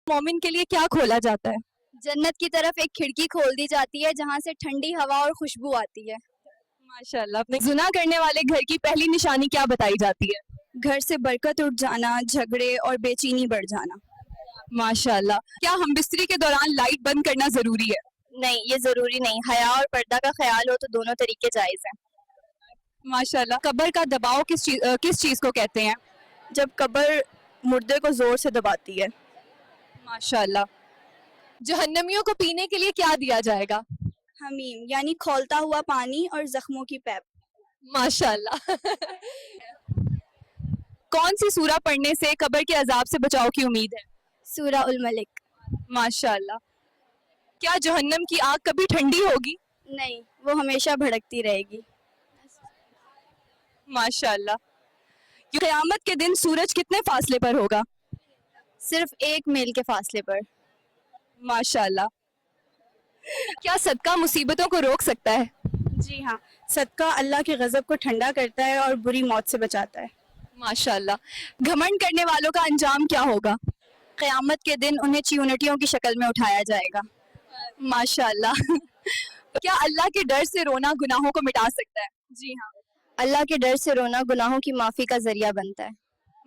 मोमिन के लिए क्या खोला जाता है? जन्नत की तरफ एक खिड़की खोल दी जाती है जहाँ से ठंडी हवा और खुशबू आती है। माशाल्लाह। अपने गुनाह करने वाले घर की पहली निशानी क्या बताई जाती है? घर से बरकत उठ जाना, झगड़े और बेचैनी बढ़ जाना। माशाल्लाह। क्या हम बिस्तरी के दौरान लाइट बंद करना जरूरी है? नहीं, ये जरूरी नहीं। हया और पर्दा का ख्याल हो तो दोनों तरीके जायज हैं। माशाल्लाह। कब्र का दबाव किस चीज को कहते हैं? जब कब्र मुर्दे को जोर से दबाती है। माशाल्लाह। जहन्नमियों को पीने के लिए क्या दिया जाएगा? हमीम यानी खौलता हुआ पानी और जख्मों की पैप। माशाल्लाह। कौन सी सूरा पढ़ने से कब्र के अजाब से बचाव की उम्मीद है? सूरा उल मलिक। माशाल्लाह। क्या जहन्नम की आग कभी ठंडी होगी? नहीं, वो हमेशा भड़कती रहेगी। माशाल्लाह। क़यामत के दिन सूरज कितने फासले पर होगा? सिर्फ 1 मील के फासले पर। माशाल्लाह। क्या सदका मुसीबतों को रोक सकता है? जी हाँ, सदका अल्लाह के गजब को ठंडा करता है और बुरी मौत से बचाता है। माशाल्लाह। घमंड करने वालों का अंजाम क्या होगा? क़यामत के दिन उन्हें चिऊनटियों की शक्ल में उठाया जाएगा। माशाल्लाह। क्या अल्लाह के डर से रोना गुनाहों को मिटा सकता है? जी हाँ, अल्लाह के डर से रोना गुनाहों की माफ़ी का जरिया बनता है।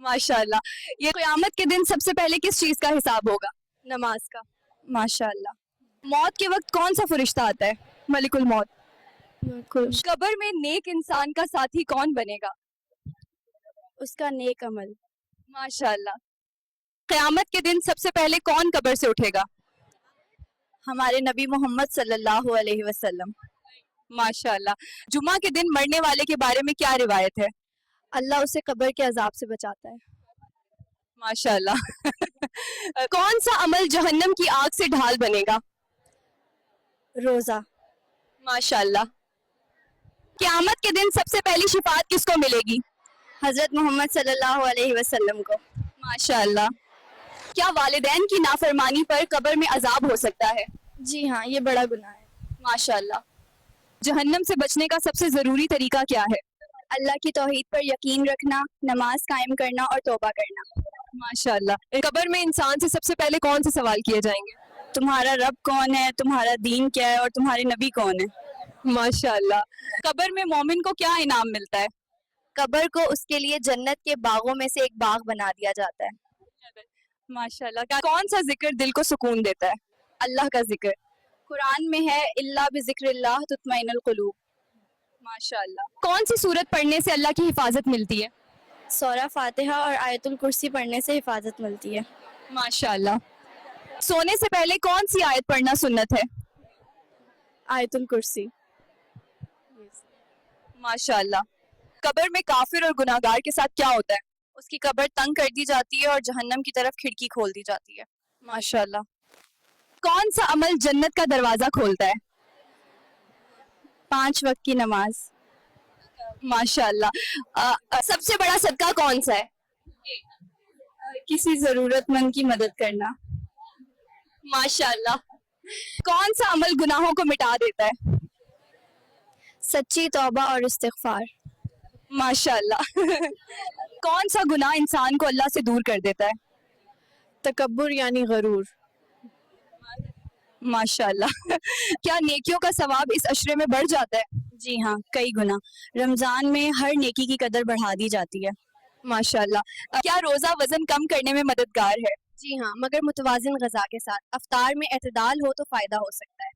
माशाल्लाह। ये क़यामत के दिन सबसे पहले किस चीज़ का हिसाब होगा? नमाज का। माशाल्लाह। मौत के वक्त कौन सा फरिश्ता आता है? मलिकुल मौत। कब्र में नेक इंसान का साथी कौन बनेगा? उसका नेक अमल। माशाल्लाह। क़यामत के दिन सबसे पहले कौन कब्र से उठेगा? हमारे नबी मोहम्मद सल्लल्लाहु अलैहि वसल्लम। माशाल्लाह। जुमा के दिन मरने वाले के बारे में क्या रिवायत है? अल्लाह उसे कब्र के अजाब से बचाता है। माशाल्लाह। कौन सा अमल जहन्नम की आग से ढाल बनेगा? रोज़ा। माशाल्लाह। क़यामत के दिन सबसे पहली शिफात किसको मिलेगी? हज़रत मोहम्मद सल्लल्लाहु अलैहि वसल्लम को। माशाल्लाह। क्या वालिदैन की नाफरमानी पर कब्र में अजाब हो सकता है? जी हाँ, ये बड़ा गुनाह है। माशाल्लाह। जहन्नम से बचने का सबसे जरूरी तरीका क्या है? अल्लाह की तौहीद पर यकीन रखना, नमाज कायम करना और तौबा करना। माशाल्लाह। कब्र में इंसान से सबसे पहले कौन से सवाल किए जाएंगे? तुम्हारा रब कौन है, तुम्हारा दीन क्या है और तुम्हारे नबी कौन है। माशाल्लाह। कब्र में मोमिन को क्या इनाम मिलता है? कब्र को उसके लिए जन्नत के बागों में से एक बाग बना दिया जाता है। माशाल्लाह। कौन सा जिक्र दिल को सुकून देता है? अल्लाह का जिक्र। कुरान में है, इल्ला बिज़िक्रिल्लाह तुत्मइनुल कुलूब। माशाल्लाह। कौन सी सूरत पढ़ने से अल्लाह की हिफाजत मिलती है? सूरा फातिहा और आयतुल कुर्सी पढ़ने से हिफाजत मिलती है। माशाल्लाह। सोने से पहले कौन सी आयत पढ़ना सुन्नत है? आयतुल कुर्सी। माशाल्लाह। कब्र में काफिर और गुनाहगार के साथ क्या होता है? उसकी कब्र तंग कर दी जाती है और जहन्नम की तरफ खिड़की खोल दी जाती है। माशाल्लाह। कौन सा अमल जन्नत का दरवाजा खोलता है? 5 वक्त की नमाज। माशाल्लाह। सबसे बड़ा सदका कौन सा है? किसी जरूरतमंद की मदद करना। माशाल्लाह। कौन सा अमल गुनाहों को मिटा देता है? सच्ची तौबा और इस्तिग़फ़ार। माशाल्लाह। कौन सा गुनाह इंसान को अल्लाह से दूर कर देता है? तकब्बुर यानी गरूर। माशाल्लाह। क्या नेकियों का सवाब इस अशरे में बढ़ जाता है? जी हाँ, कई गुना। रमजान में हर नेकी की कदर बढ़ा दी जाती है। माशाल्लाह। क्या रोजा वजन कम करने में मददगार है? जी हाँ, मगर मुतवाजिन गज़ा के साथ। अफ्तार में एतदाल हो तो फायदा हो सकता है।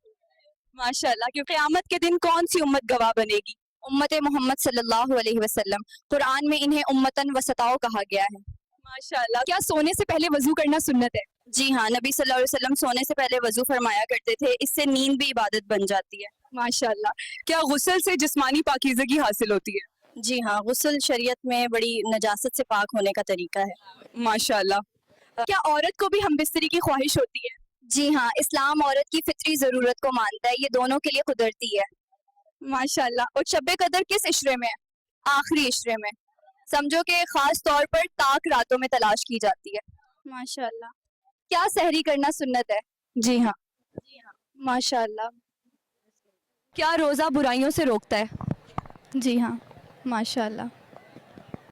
माशाल्लाह। क्योंकि क़यामत के दिन कौन सी उम्मत गवाह बनेगी? उम्मत मोहम्मद सल्लल्लाहु अलैहि वसल्लम। कुरान में इन्हें उम्मतन वसताओ कहा गया है। माशाल्लाह। क्या सोने से पहले वजू करना सुन्नत है? जी हाँ, नबी सल्लल्लाहु अलैहि वसल्लम सोने से पहले वजू फरमाया करते थे। इससे नींद भी इबादत बन जाती है। माशाल्लाह। क्या गुस्ल से जिस्मानी पाकीज़गी हासिल होती है? जी हाँ, गुस्ल शरीयत में बड़ी नजासत से पाक होने का तरीका है। माशाल्लाह। क्या औरत को भी हम बिस्तरी की ख्वाहिश होती है? जी हाँ, इस्लाम औरत की फितरी जरूरत को मानता है। ये दोनों के लिए कुदरती है। माशाल्लाह। और शब कदर किस इशरे में है? आखिरी इशरे में। समझो कि खास तौर पर ताक रातों में तलाश की जाती है। माशाल्लाह। क्या सहरी करना सुन्नत है? जी हाँ। माशाल्लाह। क्या रोजा बुराइयों से रोकता है? जी हाँ। माशाल्लाह।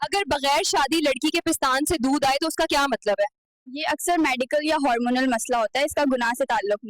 अगर बगैर शादी लड़की के पिस्तान से दूध आए तो उसका क्या मतलब है? یہ اکثر میڈیکل یا ہارمونل مسئلہ ہوتا ہے, اس کا گناہ سے تعلق نہیں.